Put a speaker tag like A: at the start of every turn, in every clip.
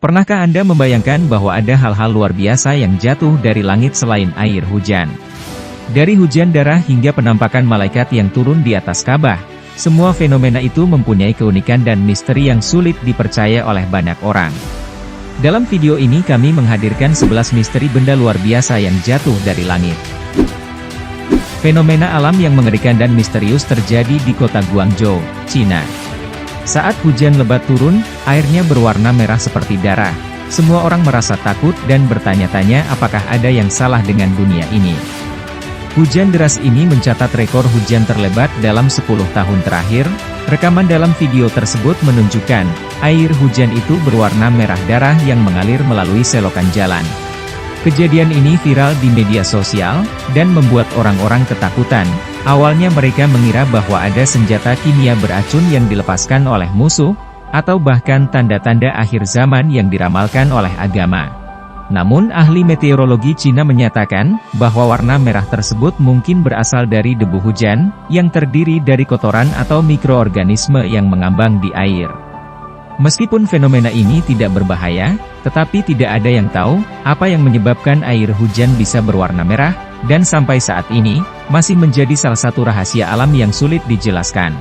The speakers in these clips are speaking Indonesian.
A: Pernahkah Anda membayangkan bahwa ada hal-hal luar biasa yang jatuh dari langit selain air hujan? Dari hujan darah hingga penampakan malaikat yang turun di atas Ka'bah, semua fenomena itu mempunyai keunikan dan misteri yang sulit dipercaya oleh banyak orang. Dalam video ini kami menghadirkan 11 misteri benda luar biasa yang jatuh dari langit. Fenomena alam yang mengerikan dan misterius terjadi di kota Guangzhou, Cina. Saat hujan lebat turun, airnya berwarna merah seperti darah. Semua orang merasa takut dan bertanya-tanya apakah ada yang salah dengan dunia ini. Hujan deras ini mencatat rekor hujan terlebat dalam 10 tahun terakhir. Rekaman dalam video tersebut menunjukkan, air hujan itu berwarna merah darah yang mengalir melalui selokan jalan. Kejadian ini viral di media sosial, dan membuat orang-orang ketakutan. Awalnya mereka mengira bahwa ada senjata kimia beracun yang dilepaskan oleh musuh, atau bahkan tanda-tanda akhir zaman yang diramalkan oleh agama. Namun ahli meteorologi Cina menyatakan, bahwa warna merah tersebut mungkin berasal dari debu hujan, yang terdiri dari kotoran atau mikroorganisme yang mengambang di air. Meskipun fenomena ini tidak berbahaya, tetapi tidak ada yang tahu, apa yang menyebabkan air hujan bisa berwarna merah, dan sampai saat ini, masih menjadi salah satu rahasia alam yang sulit dijelaskan.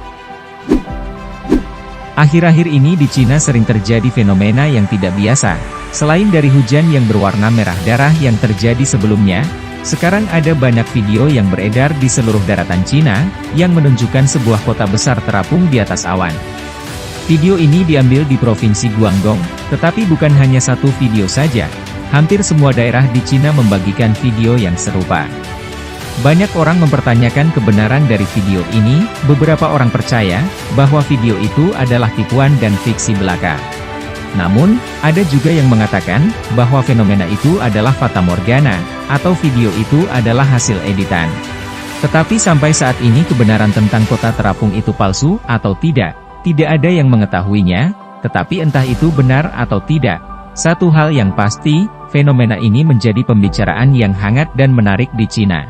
A: Akhir-akhir ini di Cina sering terjadi fenomena yang tidak biasa. Selain dari hujan yang berwarna merah darah yang terjadi sebelumnya, sekarang ada banyak video yang beredar di seluruh daratan Cina, yang menunjukkan sebuah kota besar terapung di atas awan. Video ini diambil di Provinsi Guangdong, tetapi bukan hanya satu video saja. Hampir semua daerah di Cina membagikan video yang serupa. Banyak orang mempertanyakan kebenaran dari video ini. Beberapa orang percaya bahwa video itu adalah tipuan dan fiksi belaka. Namun, ada juga yang mengatakan bahwa fenomena itu adalah fata morgana, atau video itu adalah hasil editan. Tetapi sampai saat ini kebenaran tentang kota terapung itu palsu atau tidak, tidak ada yang mengetahuinya. Tetapi entah itu benar atau tidak, satu hal yang pasti, fenomena ini menjadi pembicaraan yang hangat dan menarik di Cina.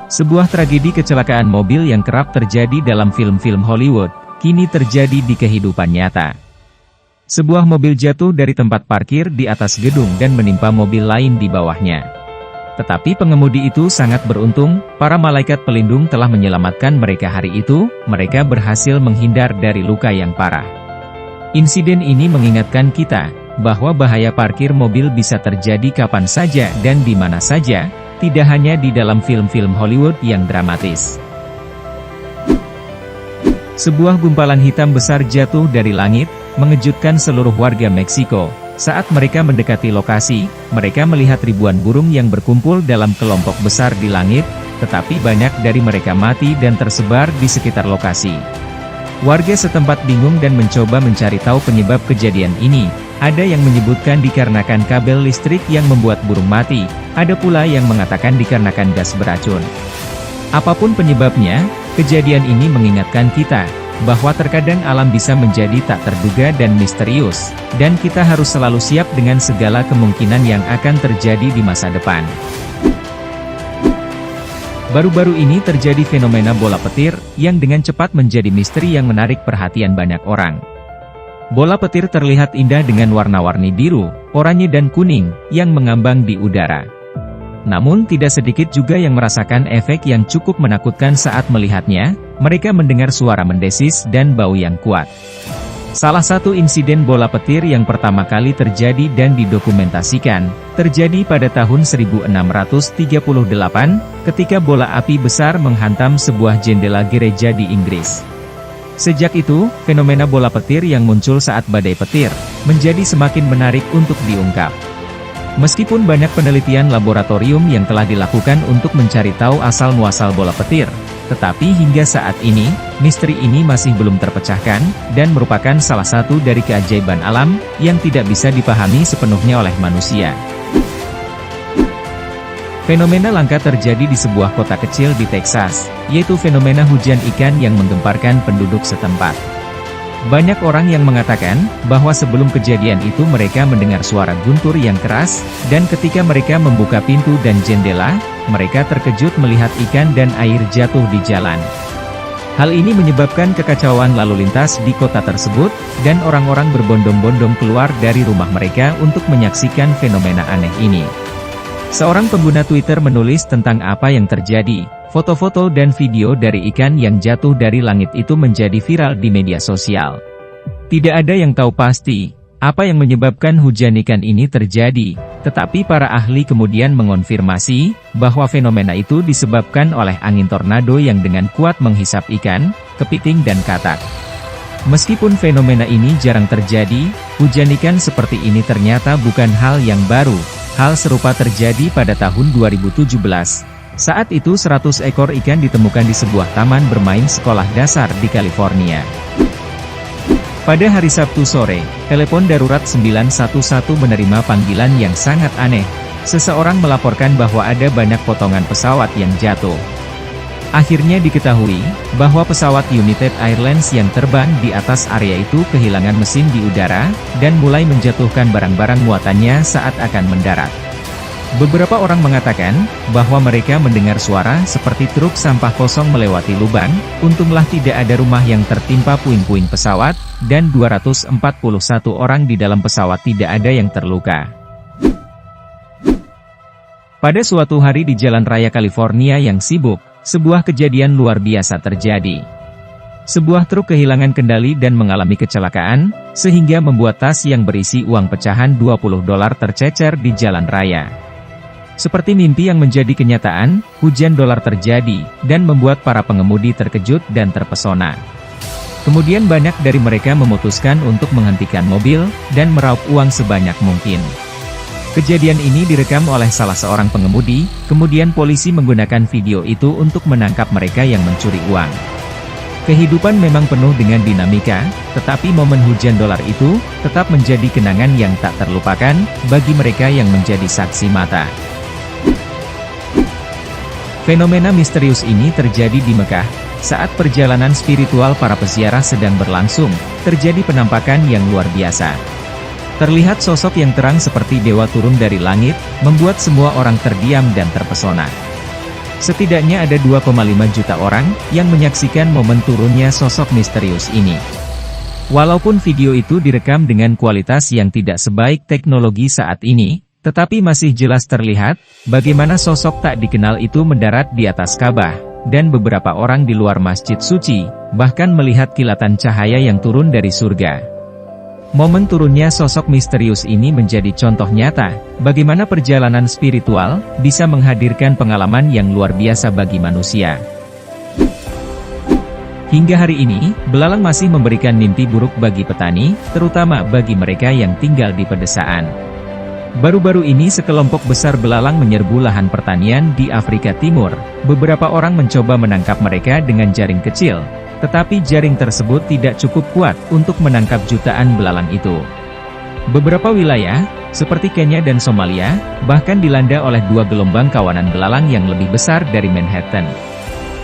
A: Sebuah tragedi kecelakaan mobil yang kerap terjadi dalam film-film Hollywood, kini terjadi di kehidupan nyata. Sebuah mobil jatuh dari tempat parkir di atas gedung dan menimpa mobil lain di bawahnya. Tetapi pengemudi itu sangat beruntung, para malaikat pelindung telah menyelamatkan mereka hari itu, mereka berhasil menghindar dari luka yang parah. Insiden ini mengingatkan kita, bahwa bahaya parkir mobil bisa terjadi kapan saja dan di mana saja, tidak hanya di dalam film-film Hollywood yang dramatis. Sebuah gumpalan hitam besar jatuh dari langit, mengejutkan seluruh warga Meksiko. Saat mereka mendekati lokasi, mereka melihat ribuan burung yang berkumpul dalam kelompok besar di langit, tetapi banyak dari mereka mati dan tersebar di sekitar lokasi. Warga setempat bingung dan mencoba mencari tahu penyebab kejadian ini. Ada yang menyebutkan dikarenakan kabel listrik yang membuat burung mati, ada pula yang mengatakan dikarenakan gas beracun. Apapun penyebabnya, kejadian ini mengingatkan kita, bahwa terkadang alam bisa menjadi tak terduga dan misterius, dan kita harus selalu siap dengan segala kemungkinan yang akan terjadi di masa depan. Baru-baru ini terjadi fenomena bola petir, yang dengan cepat menjadi misteri yang menarik perhatian banyak orang. Bola petir terlihat indah dengan warna-warni biru, oranye dan kuning, yang mengambang di udara. Namun tidak sedikit juga yang merasakan efek yang cukup menakutkan saat melihatnya. Mereka mendengar suara mendesis dan bau yang kuat. Salah satu insiden bola petir yang pertama kali terjadi dan didokumentasikan, terjadi pada tahun 1638, ketika bola api besar menghantam sebuah jendela gereja di Inggris. Sejak itu, fenomena bola petir yang muncul saat badai petir, menjadi semakin menarik untuk diungkap. Meskipun banyak penelitian laboratorium yang telah dilakukan untuk mencari tahu asal-muasal bola petir, tetapi hingga saat ini, misteri ini masih belum terpecahkan, dan merupakan salah satu dari keajaiban alam, yang tidak bisa dipahami sepenuhnya oleh manusia. Fenomena langka terjadi di sebuah kota kecil di Texas, yaitu fenomena hujan ikan yang menggemparkan penduduk setempat. Banyak orang yang mengatakan, bahwa sebelum kejadian itu mereka mendengar suara guntur yang keras, dan ketika mereka membuka pintu dan jendela, mereka terkejut melihat ikan dan air jatuh di jalan. Hal ini menyebabkan kekacauan lalu lintas di kota tersebut, dan orang-orang berbondong-bondong keluar dari rumah mereka untuk menyaksikan fenomena aneh ini. Seorang pengguna Twitter menulis tentang apa yang terjadi. Foto-foto dan video dari ikan yang jatuh dari langit itu menjadi viral di media sosial. Tidak ada yang tahu pasti apa yang menyebabkan hujan ikan ini terjadi, tetapi para ahli kemudian mengonfirmasi bahwa fenomena itu disebabkan oleh angin tornado yang dengan kuat menghisap ikan, kepiting dan katak. Meskipun fenomena ini jarang terjadi, hujan ikan seperti ini ternyata bukan hal yang baru. Hal serupa terjadi pada tahun 2017. Saat itu 100 ekor ikan ditemukan di sebuah taman bermain sekolah dasar di California. Pada hari Sabtu sore, telepon darurat 911 menerima panggilan yang sangat aneh. Seseorang melaporkan bahwa ada banyak potongan pesawat yang jatuh. Akhirnya diketahui bahwa pesawat United Airlines yang terbang di atas area itu kehilangan mesin di udara, dan mulai menjatuhkan barang-barang muatannya saat akan mendarat. Beberapa orang mengatakan bahwa mereka mendengar suara seperti truk sampah kosong melewati lubang. Untunglah tidak ada rumah yang tertimpa puing-puing pesawat, dan 241 orang di dalam pesawat tidak ada yang terluka. Pada suatu hari di Jalan Raya California yang sibuk, sebuah kejadian luar biasa terjadi. Sebuah truk kehilangan kendali dan mengalami kecelakaan, sehingga membuat tas yang berisi uang pecahan $20 tercecer di jalan raya. Seperti mimpi yang menjadi kenyataan, hujan dolar terjadi, dan membuat para pengemudi terkejut dan terpesona. Kemudian banyak dari mereka memutuskan untuk menghentikan mobil, dan meraup uang sebanyak mungkin. Kejadian ini direkam oleh salah seorang pengemudi, kemudian polisi menggunakan video itu untuk menangkap mereka yang mencuri uang. Kehidupan memang penuh dengan dinamika, tetapi momen hujan dolar itu tetap menjadi kenangan yang tak terlupakan bagi mereka yang menjadi saksi mata. Fenomena misterius ini terjadi di Mekah. Saat perjalanan spiritual para peziarah sedang berlangsung, terjadi penampakan yang luar biasa. Terlihat sosok yang terang seperti dewa turun dari langit, membuat semua orang terdiam dan terpesona. Setidaknya ada 2,5 juta orang yang menyaksikan momen turunnya sosok misterius ini. Walaupun video itu direkam dengan kualitas yang tidak sebaik teknologi saat ini, tetapi masih jelas terlihat bagaimana sosok tak dikenal itu mendarat di atas Ka'bah, dan beberapa orang di luar masjid suci bahkan melihat kilatan cahaya yang turun dari surga. Momen turunnya sosok misterius ini menjadi contoh nyata bagaimana perjalanan spiritual bisa menghadirkan pengalaman yang luar biasa bagi manusia. Hingga hari ini, belalang masih memberikan mimpi buruk bagi petani, terutama bagi mereka yang tinggal di pedesaan. Baru-baru ini sekelompok besar belalang menyerbu lahan pertanian di Afrika Timur. Beberapa orang mencoba menangkap mereka dengan jaring kecil, tetapi jaring tersebut tidak cukup kuat untuk menangkap jutaan belalang itu. Beberapa wilayah, seperti Kenya dan Somalia, bahkan dilanda oleh 2 gelombang kawanan belalang yang lebih besar dari Manhattan.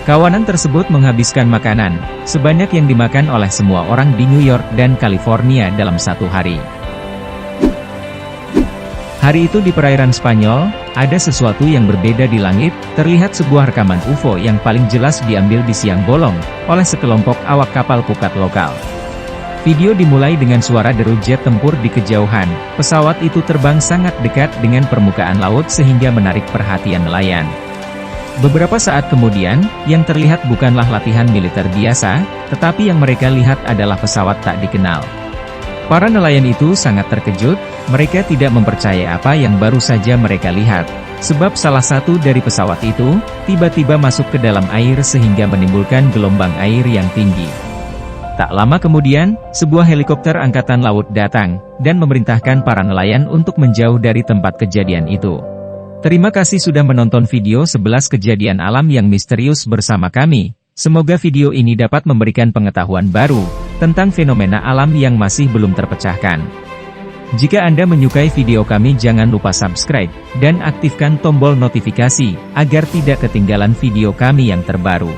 A: Kawanan tersebut menghabiskan makanan sebanyak yang dimakan oleh semua orang di New York dan California dalam satu hari. Hari itu di perairan Spanyol, ada sesuatu yang berbeda di langit. Terlihat sebuah rekaman UFO yang paling jelas diambil di siang bolong oleh sekelompok awak kapal pukat lokal. Video dimulai dengan suara deru jet tempur di kejauhan. Pesawat itu terbang sangat dekat dengan permukaan laut sehingga menarik perhatian nelayan. Beberapa saat kemudian, yang terlihat bukanlah latihan militer biasa, tetapi yang mereka lihat adalah pesawat tak dikenal. Para nelayan itu sangat terkejut, mereka tidak mempercayai apa yang baru saja mereka lihat, sebab salah satu dari pesawat itu, tiba-tiba masuk ke dalam air sehingga menimbulkan gelombang air yang tinggi. Tak lama kemudian, sebuah helikopter angkatan laut datang, dan memerintahkan para nelayan untuk menjauh dari tempat kejadian itu. Terima kasih sudah menonton video 11 kejadian alam yang misterius bersama kami. Semoga video ini dapat memberikan pengetahuan baru tentang fenomena alam yang masih belum terpecahkan. Jika Anda menyukai video kami, jangan lupa subscribe dan aktifkan tombol notifikasi agar tidak ketinggalan video kami yang terbaru.